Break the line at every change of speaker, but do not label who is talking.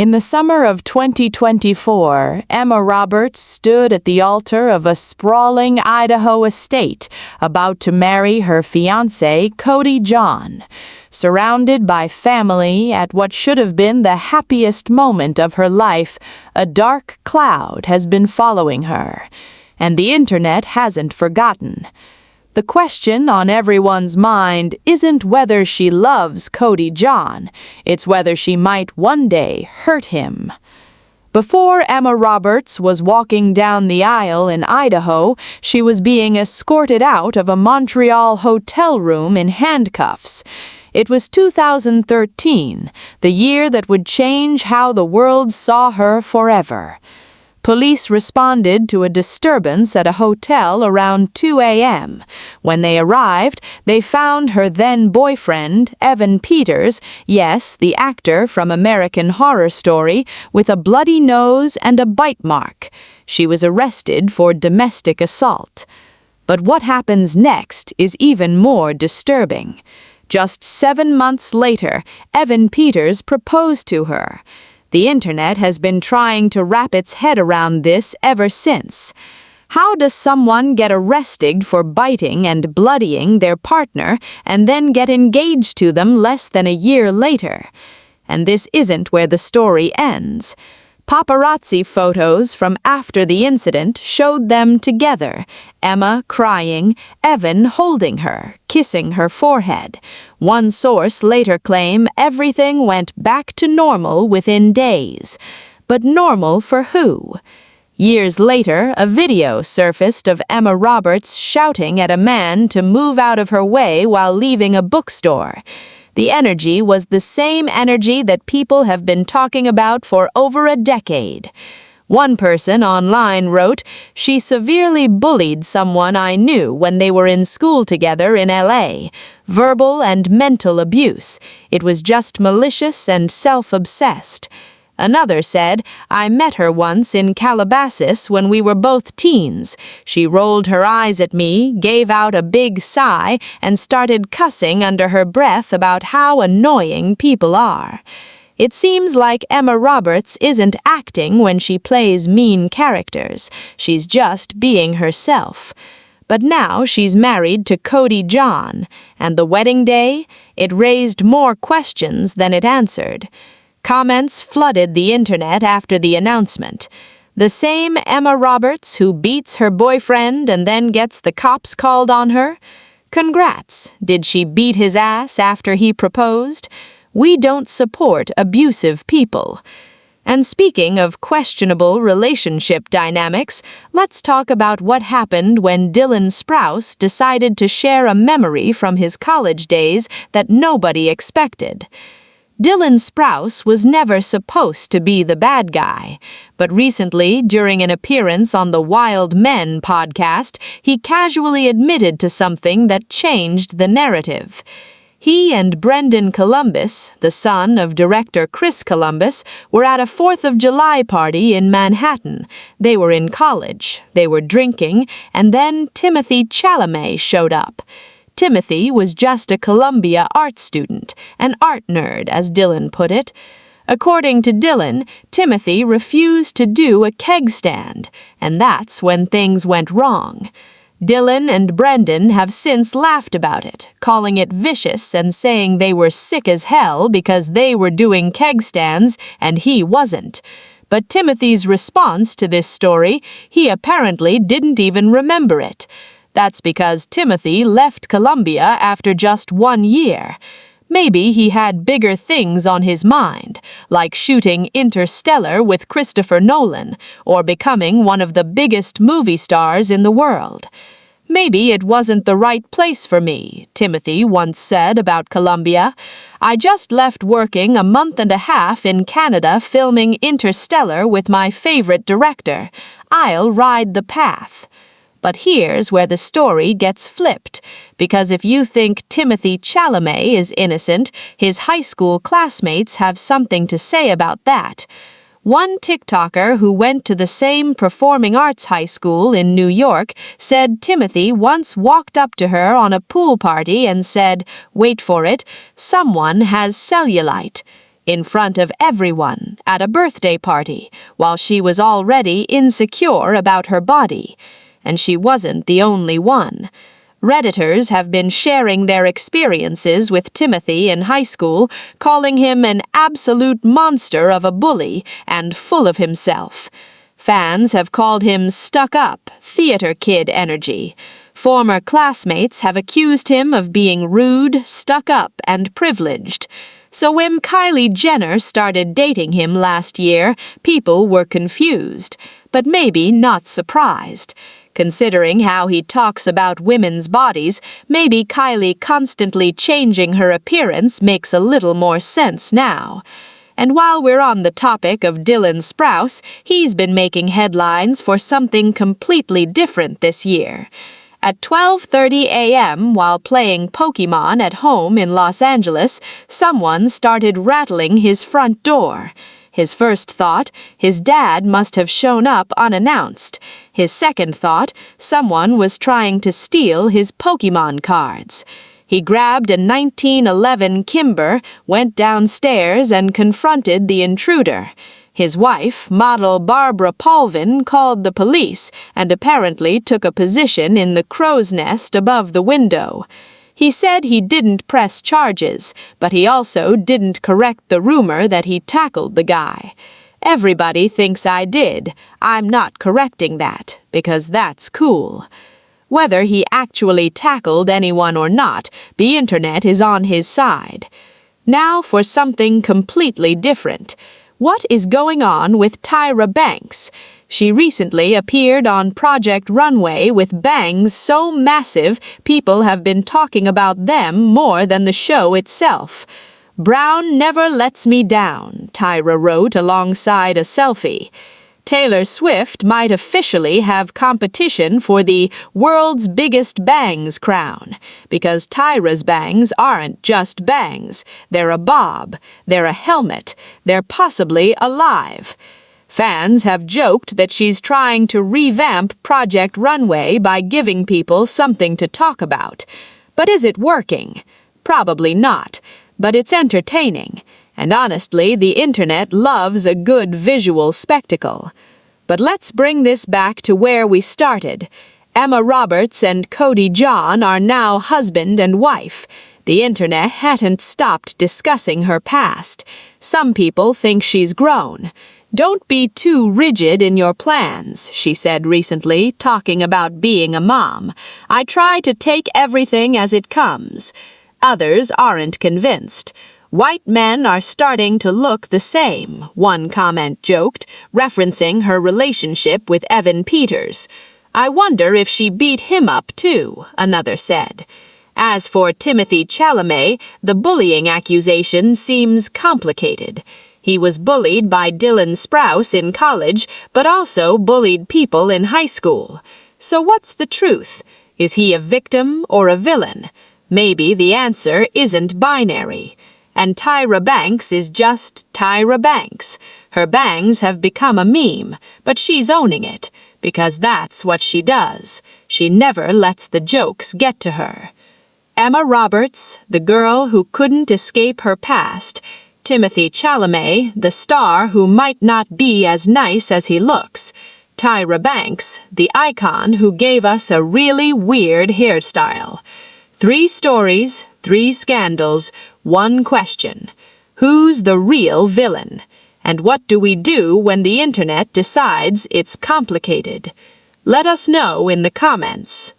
In the summer of 2024, Emma Roberts stood at the altar of a sprawling Idaho estate, about to marry her fiancé, Cody John. Surrounded by family at what should have been the happiest moment of her life, a dark cloud has been following her, and the internet hasn't forgotten. The question on everyone's mind isn't whether she loves Cody John, it's whether she might one day hurt him. Before Emma Roberts was walking down the aisle in Idaho, she was being escorted out of a Montreal hotel room in handcuffs. It was 2013, the year that would change how the world saw her forever. Police responded to a disturbance at a hotel around 2 a.m. When they arrived, they found her then-boyfriend, Evan Peters, yes, the actor from American Horror Story, with a bloody nose and a bite mark. She was arrested for domestic assault. But what happens next is even more disturbing. Just 7 months later, Evan Peters proposed to her. The internet has been trying to wrap its head around this ever since. How does someone get arrested for biting and bloodying their partner and then get engaged to them less than a year later? And this isn't where the story ends. Paparazzi photos from after the incident showed them together, Emma crying, Evan holding her, kissing her forehead. One source later claimed everything went back to normal within days. But normal for who? Years later, a video surfaced of Emma Roberts shouting at a man to move out of her way while leaving a bookstore. The energy was the same energy that people have been talking about for over a decade. One person online wrote, "She severely bullied someone I knew when they were in school together in LA. Verbal and mental abuse. It was just malicious and self-obsessed." Another said, "I met her once in Calabasas when we were both teens. She rolled her eyes at me, gave out a big sigh, and started cussing under her breath about how annoying people are." It seems like Emma Roberts isn't acting when she plays mean characters. She's just being herself. But now she's married to Cody John, and the wedding day, it raised more questions than it answered. Comments flooded the internet after the announcement. The same Emma Roberts who beats her boyfriend and then gets the cops called on her? Congrats. Did she beat his ass after he proposed? We don't support abusive people. And speaking of questionable relationship dynamics, let's talk about what happened when Dylan Sprouse decided to share a memory from his college days that nobody expected. Dylan Sprouse was never supposed to be the bad guy, but recently, during an appearance on the Wild Men podcast, he casually admitted to something that changed the narrative. He and Brendan Columbus, the son of director Chris Columbus, were at a 4th of July party in Manhattan. They were in college, they were drinking, and then Timothée Chalamet showed up. Timothy was just a Columbia art student, an art nerd, as Dylan put it. According to Dylan, Timothy refused to do a keg stand, and that's when things went wrong. Dylan and Brendan have since laughed about it, calling it vicious and saying they were sick as hell because they were doing keg stands and he wasn't. But Timothy's response to this story, he apparently didn't even remember it. That's because Timothy left Columbia after just 1 year. Maybe he had bigger things on his mind, like shooting Interstellar with Christopher Nolan, or becoming one of the biggest movie stars in the world. Maybe it wasn't the right place for me, Timothy once said about Columbia. I just left working a month and a half in Canada filming Interstellar with my favorite director. I'll ride the path. But here's where the story gets flipped, because if you think Timothée Chalamet is innocent, his high school classmates have something to say about that. One TikToker who went to the same performing arts high school in New York said Timothy once walked up to her on a pool party and said, wait for it, someone has cellulite. in front of everyone at a birthday party, while she was already insecure about her body. And she wasn't the only one. Redditors have been sharing their experiences with Timothy in high school, calling him an absolute monster of a bully and full of himself. Fans have called him stuck-up, theater kid energy. Former classmates have accused him of being rude, stuck-up, and privileged. So when Kylie Jenner started dating him last year, people were confused, but maybe not surprised. Considering how he talks about women's bodies, maybe Kylie constantly changing her appearance makes a little more sense now. And while we're on the topic of Dylan Sprouse, he's been making headlines for something completely different this year. At 12:30 a.m., while playing Pokémon at home in Los Angeles, someone started rattling his front door. His first thought, his dad must have shown up unannounced. His second thought, someone was trying to steal his Pokémon cards. He grabbed a 1911 Kimber, went downstairs, and confronted the intruder. His wife, model Barbara Palvin, called the police and apparently took a position in the crow's nest above the window. He said he didn't press charges, but he also didn't correct the rumor that he tackled the guy. Everybody thinks I did. I'm not correcting that, because that's cool. Whether he actually tackled anyone or not, the internet is on his side. Now for something completely different. What is going on with Tyra Banks? She recently appeared on Project Runway with bangs so massive people have been talking about them more than the show itself. "Brown never lets me down," Tyra wrote alongside a selfie. Taylor Swift might officially have competition for the world's biggest bangs crown, because Tyra's bangs aren't just bangs. They're a bob, they're a helmet, they're possibly alive. Fans have joked that she's trying to revamp Project Runway by giving people something to talk about. But is it working? Probably not, but it's entertaining. And honestly, the internet loves a good visual spectacle. But let's bring this back to where we started. Emma Roberts and Cody John are now husband and wife. The internet hadn't stopped discussing her past. Some people think she's grown. "Don't be too rigid in your plans," she said recently, talking about being a mom. "I try to take everything as it comes." Others aren't convinced. "White men are starting to look the same," one comment joked, referencing her relationship with Evan Peters. "I wonder if she beat him up too," another said. As for Timothée Chalamet, the bullying accusation seems complicated. He was bullied by Dylan Sprouse in college, but also bullied people in high school. So what's the truth? Is he a victim or a villain? Maybe the answer isn't binary. And Tyra Banks is just Tyra Banks. Her bangs have become a meme, but she's owning it, because that's what she does. She never lets the jokes get to her. Emma Roberts, the girl who couldn't escape her past. Timothée Chalamet, the star who might not be as nice as he looks. Tyra Banks, the icon who gave us a really weird hairstyle. 3 stories, 3 scandals, 1 question. Who's the real villain? And what do we do when the internet decides it's complicated? Let us know in the comments.